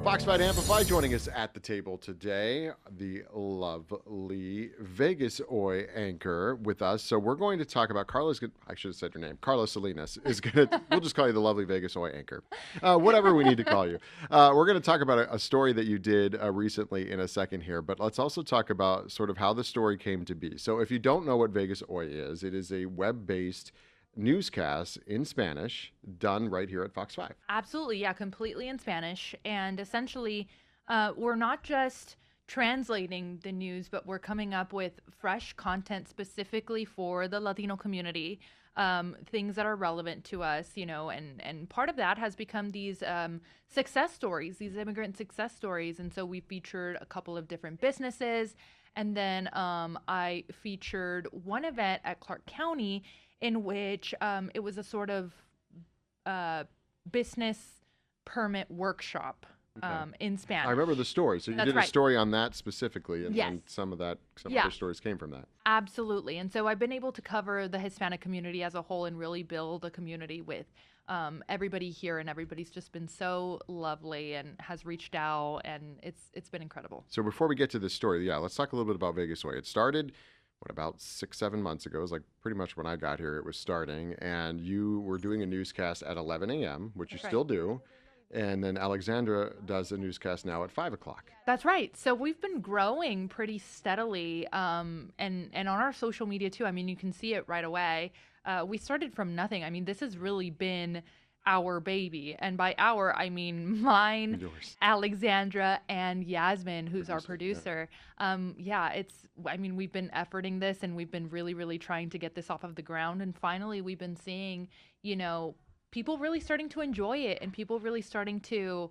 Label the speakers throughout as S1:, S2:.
S1: Fox 5 Amplify joining us at the table today, the lovely Vegas Oi anchor with us. So we're going to talk about I should have said your name. Carla Salinas is going to, we'll just call you the lovely Vegas Oi anchor. Whatever we need to call you. We're going to talk about a story that you did recently in a second here, but let's also talk about sort of how the story came to be. So if you don't know what Vegas Oi is, it is a web-based newscast in Spanish done right here at Fox 5.
S2: Absolutely, yeah, completely in Spanish. And essentially, we're not just translating the news, but we're coming up with fresh content specifically for the Latino community, things that are relevant to us, and part of that has become these success stories, these immigrant success stories. And so we featured a couple of different businesses. And then I featured one event at Clark County in which it was a sort of business permit workshop in Spanish.
S1: I remember the story. So you
S2: That's
S1: did a
S2: right.
S1: story on that specifically, and,
S2: Yes.
S1: and some
S2: Yeah.
S1: other stories came from that.
S2: Absolutely. And so I've been able to cover the Hispanic community as a whole and really build a community with everybody here, and everybody's just been so lovely and has reached out, and it's been incredible.
S1: So before we get to this story, let's talk a little bit about Vegas Way. It started, about 6-7 months ago. It was like pretty much when I got here, it was starting, and you were doing a newscast at 11 a.m., which you
S2: That's right.
S1: still do. And then Alexandra does a newscast now at 5 o'clock.
S2: That's right. So we've been growing pretty steadily, and on our social media too. I mean, you can see it right away. We started from nothing. I mean, this has really been our baby, and by our, I mean mine,
S1: Yours.
S2: Alexandra, and Yasmin, who's our
S1: Producer,
S2: producer. I mean, we've been efforting this, and we've been really, really trying to get this off of the ground, and finally, we've been seeing, people really starting to enjoy it, and people really starting to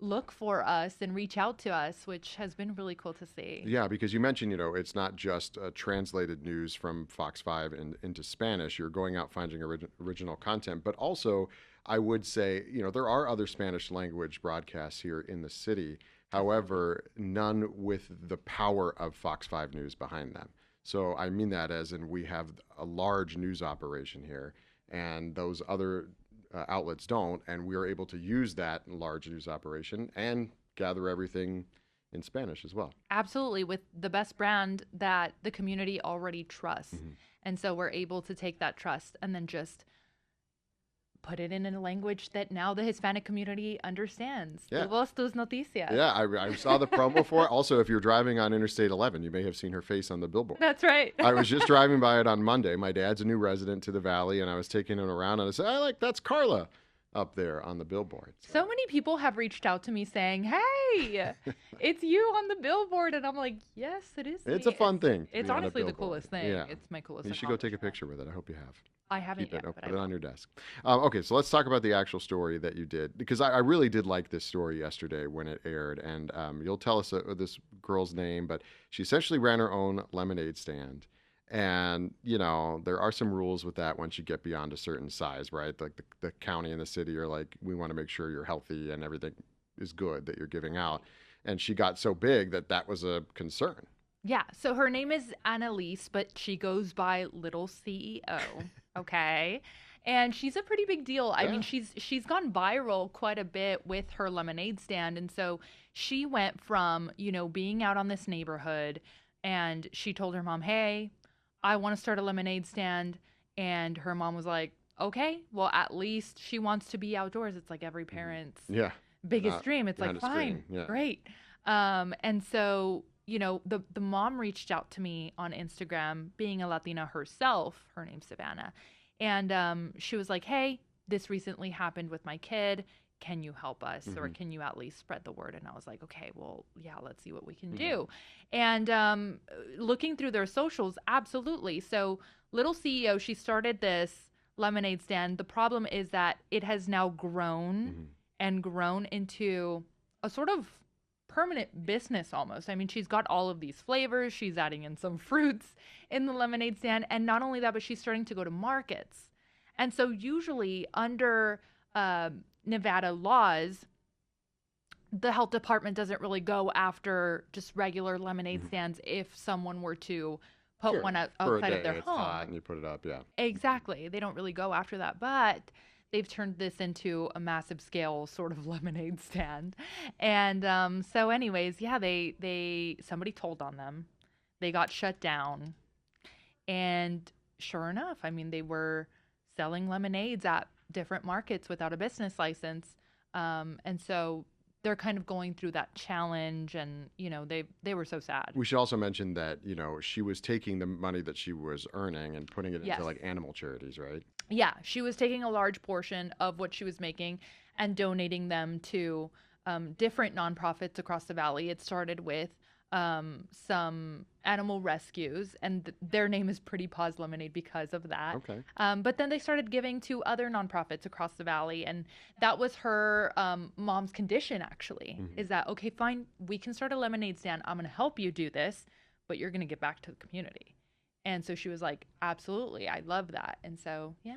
S2: look for us and reach out to us, which has been really cool to see.
S1: Yeah, because you mentioned, it's not just translated news from Fox 5 into Spanish. You're going out finding original content, but also I would say, there are other Spanish language broadcasts here in the city. However, none with the power of Fox 5 News behind them. So I mean that as in we have a large news operation here, and those other outlets don't, and we are able to use that large news operation and gather everything in Spanish as well.
S2: Absolutely, with the best brand that the community already trusts.
S1: Mm-hmm.
S2: And so we're able to take that trust and then just put it in a language that now the Hispanic community understands.
S1: Yeah.
S2: Vos tus noticias.
S1: Yeah, I saw the promo for it. Also, if you're driving on Interstate 11, you may have seen her face on the billboard.
S2: That's right.
S1: I was just driving by it on Monday. My dad's a new resident to the Valley, and I was taking him around, and I said, that's Carla up there on the billboard.
S2: So many people have reached out to me saying, hey, it's you on the billboard. And I'm like, yes, it is.
S1: It's
S2: me.
S1: a fun thing.
S2: It's
S1: to be on a
S2: honestly the
S1: billboard.
S2: coolest thing.
S1: Yeah.
S2: It's my coolest
S1: You should go take a
S2: accomplishment.
S1: picture with it. I hope you have.
S2: I haven't
S1: Keep
S2: yet,
S1: it,
S2: but
S1: put
S2: I
S1: it
S2: will.
S1: on your desk. Okay, so let's talk about the actual story that you did, because I really did like this story yesterday when it aired. And you'll tell us this girl's name, but she essentially ran her own lemonade stand. And, there are some rules with that once you get beyond a certain size, right? Like the county and the city are like, we want to make sure you're healthy and everything is good that you're giving out. And she got so big that was a concern.
S2: Yeah, so her name is Annalise, but she goes by Little CEO, okay? And she's a pretty big deal. I mean, she's gone viral quite a bit with her lemonade stand. And so she went from, being out on this neighborhood, and she told her mom, hey, I want to start a lemonade stand. And her mom was like, okay, well, at least she wants to be outdoors. It's like every parent's
S1: Yeah.
S2: biggest dream. It's like,
S1: behind a
S2: fine,
S1: screen, yeah.
S2: great. And so, the mom reached out to me on Instagram, being a Latina herself. Her name's Savannah. And she was like, hey, this recently happened with my kid. Can you help us? Or can you at least spread the word? And I was like, okay, well, yeah, let's see what we can do. And looking through their socials, absolutely. So Little CEO, she started this lemonade stand. The problem is that it has now grown and grown into a sort of permanent business almost. I mean, she's got all of these flavors. She's adding in some fruits in the lemonade stand. And not only that, but she's starting to go to markets. And so usually under Nevada laws, the health department doesn't really go after just regular lemonade stands if someone were to put
S1: Sure.
S2: one
S1: For a
S2: outside
S1: day,
S2: of their
S1: it's
S2: home.
S1: hot and you put it up, yeah.
S2: Exactly. They don't really go after that. But they've turned this into a massive scale sort of lemonade stand. And so anyways, yeah, they somebody told on them. They got shut down. And sure enough, I mean, they were selling lemonades at different markets without a business license. And so they're kind of going through that challenge, and they were so sad.
S1: We should also mention that, she was taking the money that she was earning and putting it
S2: Yes.
S1: into like animal charities, right?
S2: Yeah, she was taking a large portion of what she was making and donating them to different nonprofits across the valley. It started with some animal rescues, and their name is Pretty Paws Lemonade because of that.
S1: Okay.
S2: But then they started giving to other nonprofits across the valley, and that was her mom's condition, actually, is that, okay, fine, we can start a lemonade stand. I'm going to help you do this, but you're going to give back to the community. And so she was like, absolutely, I love that. And so, yeah.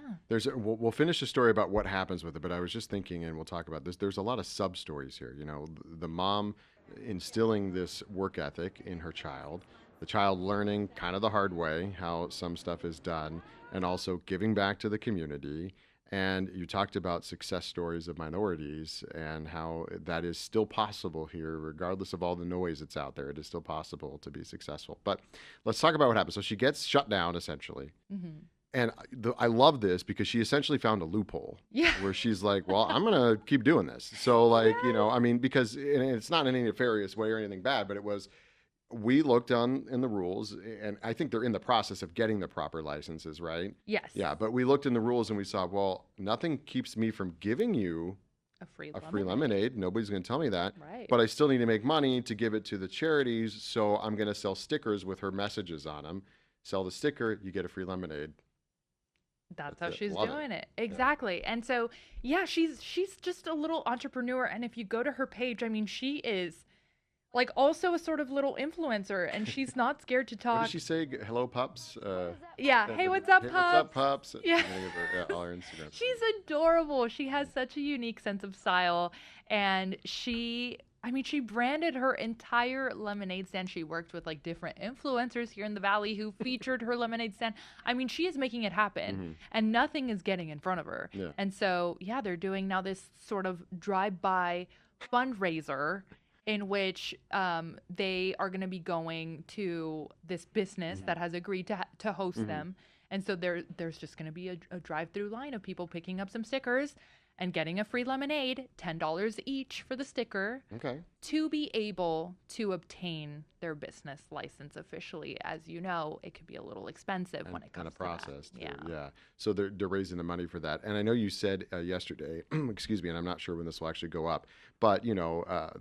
S1: We'll finish the story about what happens with it, but I was just thinking, and we'll talk about this. There's a lot of sub stories here. The mom instilling this work ethic in her child, the child learning kind of the hard way how some stuff is done, and also giving back to the community. And you talked about success stories of minorities and how that is still possible here, regardless of all the noise that's out there. It is still possible to be successful. But let's talk about what happens. So she gets shut down, essentially.
S2: Mm-hmm.
S1: And I love this because she essentially found a loophole.
S2: Yeah.
S1: Where she's like, well, I'm going to keep doing this. So, like,
S2: Yes.
S1: because it's not in any nefarious way or anything bad, but it was, we looked in the rules, and I think they're in the process of getting the proper licenses, right?
S2: Yes.
S1: Yeah, but we looked in the rules and we saw, well, nothing keeps me from giving you
S2: A free
S1: a free lemonade. Nobody's going to tell me that.
S2: Right.
S1: But I still need to make money to give it to the charities, so I'm going to sell stickers with her messages on them. Sell the sticker, you get a free lemonade.
S2: That's how
S1: it.
S2: she's
S1: Love
S2: doing
S1: it.
S2: it. Exactly. And so, yeah, she's just a little entrepreneur. And if you go to her page, I mean, she is like also a sort of little influencer, and she's not scared to
S1: What
S2: talk.
S1: did she say? Hello, pups.
S2: Yeah. Hey, what's up,
S1: Hey,
S2: pups?
S1: what's up, pups?
S2: Yeah.
S1: I'm gonna give her, all her Instagram.
S2: She's adorable. She has such a unique sense of style. And she branded her entire lemonade stand. She worked with like different influencers here in the valley who featured her lemonade stand. I mean, she is making it happen, and nothing is getting in front of her.
S1: Yeah.
S2: And so, yeah, they're doing now this sort of drive-by fundraiser in which they are going to be going to this business that has agreed to host them. And so there's just going to be a drive-through line of people picking up some stickers and getting a free lemonade, $10 each for the sticker,
S1: Okay.
S2: to be able to obtain their business license officially. As you know, it can be a little expensive when it comes
S1: And a
S2: to
S1: process.
S2: that.
S1: Too. Yeah. So they're raising the money for that. And I know you said yesterday, excuse me, and I'm not sure when this will actually go up, but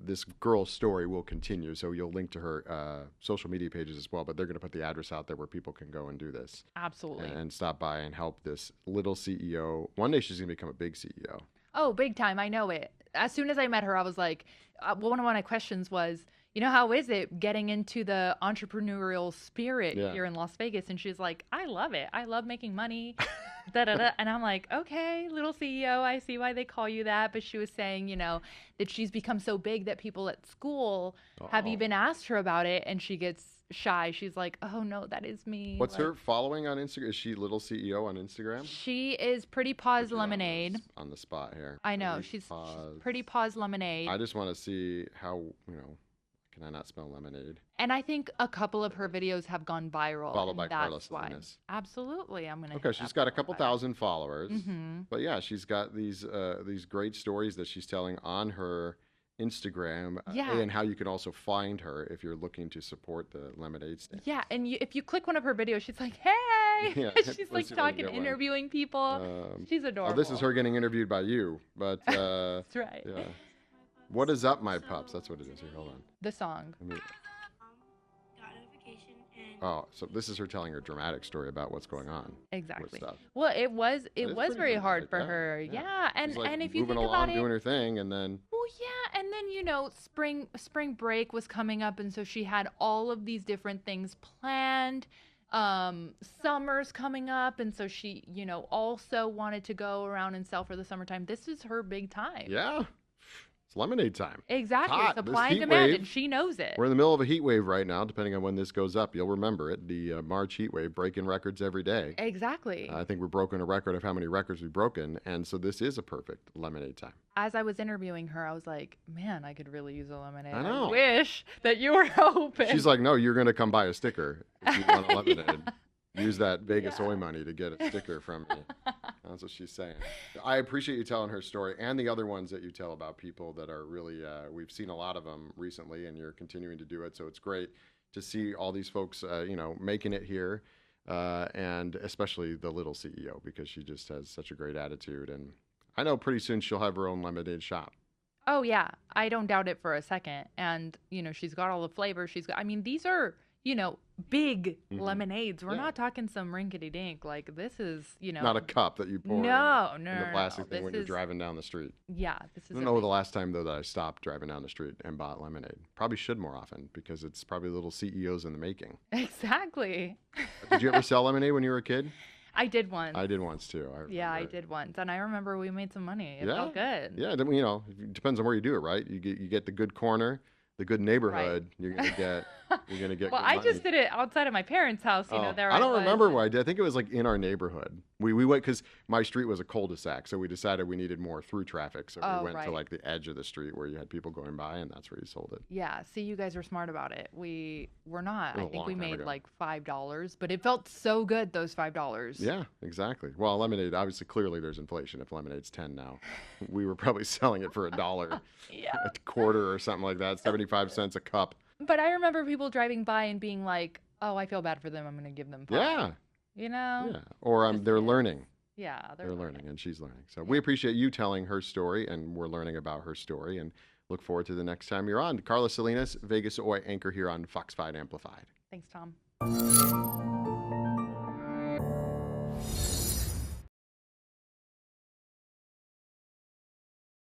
S1: this girl's story will continue. So you'll link to her social media pages as well. But they're going to put the address out there where people can go and do this.
S2: Absolutely.
S1: And stop by and help this little CEO. One day she's going to become a big CEO.
S2: Oh, big time. I know it. As soon as I met her, I was like, one of my questions was, how is it getting into the entrepreneurial spirit here in Las Vegas? And she's like, I love it. I love making money. Da, da, da. And I'm like, okay, little CEO, I see why they call you that. But she was saying, that she's become so big that people at school have even asked her about it, and she gets shy. She's like, oh no, that is me.
S1: What's her following on Instagram? Is she Little CEO on Instagram?
S2: She is Pretty Paws Lemonade.
S1: On the spot here.
S2: I know. She's Pretty Paws Lemonade.
S1: I just want to see how, can I not spell lemonade?
S2: And I think a couple of her videos have gone viral.
S1: Followed by Carla
S2: that's why.
S1: Salinas.
S2: Absolutely. I'm going to
S1: Okay, she's got a couple thousand followers.
S2: Mm-hmm.
S1: But yeah, she's got these great stories that she's telling on her Instagram, and how you can also find her if you're looking to support the lemonade stand.
S2: Yeah, and if you click one of her videos, she's like, hey!
S1: Yeah,
S2: she's like talking, interviewing people. She's adorable.
S1: Oh, this is her getting interviewed by you, but
S2: that's right.
S1: Yeah. What is up, my pups? That's what it is here. Hold on.
S2: The song.
S1: Oh, so this is her telling her dramatic story about what's going on.
S2: Exactly.
S1: Stuff.
S2: Well, it was
S1: pretty
S2: very hard for
S1: dramatic,
S2: her. Yeah. And
S1: She's, like,
S2: and if you
S1: moving
S2: think
S1: along,
S2: about it,
S1: doing her thing, and then
S2: well, yeah, and then spring break was coming up, and so she had all of these different things planned. Summer's coming up, and so she, also wanted to go around and sell for the summertime. This is her big time.
S1: yeah. lemonade time.
S2: Exactly.
S1: Hot. This
S2: Supply and
S1: heat
S2: demand,
S1: wave.
S2: and she knows it.
S1: We're in the middle of a heat wave right now, depending on when this goes up. You'll remember it. The March heat wave, breaking records every day.
S2: Exactly.
S1: I think we're broken a record of how many records we've broken. And so this is a perfect lemonade time.
S2: As I was interviewing her, I was like, man, I could really use a lemonade.
S1: I know.
S2: Wish that you were open.
S1: She's like, no, you're going to come buy a sticker if you want a lemonade. Use that Vegas Oi money to get a sticker from me. That's what she's saying. I appreciate you telling her story and the other ones that you tell about people that are really, we've seen a lot of them recently, and you're continuing to do it. So it's great to see all these folks, making it here, and especially the little CEO, because she just has such a great attitude. And I know pretty soon she'll have her own lemonade shop.
S2: Oh, yeah. I don't doubt it for a second. And, she's got all the flavors. These are, big lemonades. We're not talking some rinkety dink. Like, this is,
S1: Not a cup that you pour
S2: no,
S1: in the plastic thing when you're driving down the street.
S2: Yeah, this is.
S1: I don't know the last time, though, that I stopped driving down the street and bought lemonade. Probably should more often, because it's probably little CEOs in the making.
S2: Exactly.
S1: Did you ever sell lemonade when you were a kid?
S2: I did once.
S1: I did once, too.
S2: I did once. And I remember we made some money. It
S1: Yeah.
S2: felt good.
S1: Yeah, then, it depends on where you do it, right? You get the good corner, the good neighborhood. You're gonna get. You're gonna get.
S2: Well,
S1: good
S2: I
S1: money.
S2: just did it outside of my parents' house. There
S1: I don't
S2: was.
S1: remember where I did. I think it was like in our neighborhood. We went because my street was a cul-de-sac, so we decided we needed more through traffic. So we went to like the edge of the street where you had people going by, and that's where you sold it.
S2: Yeah. See, you guys were smart about it. We were not.
S1: It was
S2: I
S1: a
S2: think
S1: long
S2: we
S1: time
S2: made
S1: ago.
S2: like $5, but it felt so good. Those $5.
S1: Yeah, exactly. Well, lemonade, obviously, clearly there's inflation. If lemonade's 10 now, we were probably selling it for $1,
S2: Yeah.
S1: a quarter or something like that, 75 cents a cup.
S2: But I remember people driving by and being like, "Oh, I feel bad for them. I'm going to give them 5."
S1: Yeah.
S2: Yeah.
S1: Or
S2: Just
S1: they're
S2: saying.
S1: learning.
S2: Yeah,
S1: They're learning, and she's learning. So we appreciate you telling her story, and we're learning about her story, and look forward to the next time you're on. Carla Salinas, Vegas Oi anchor here on Fox 5 Amplified.
S2: Thanks, Tom.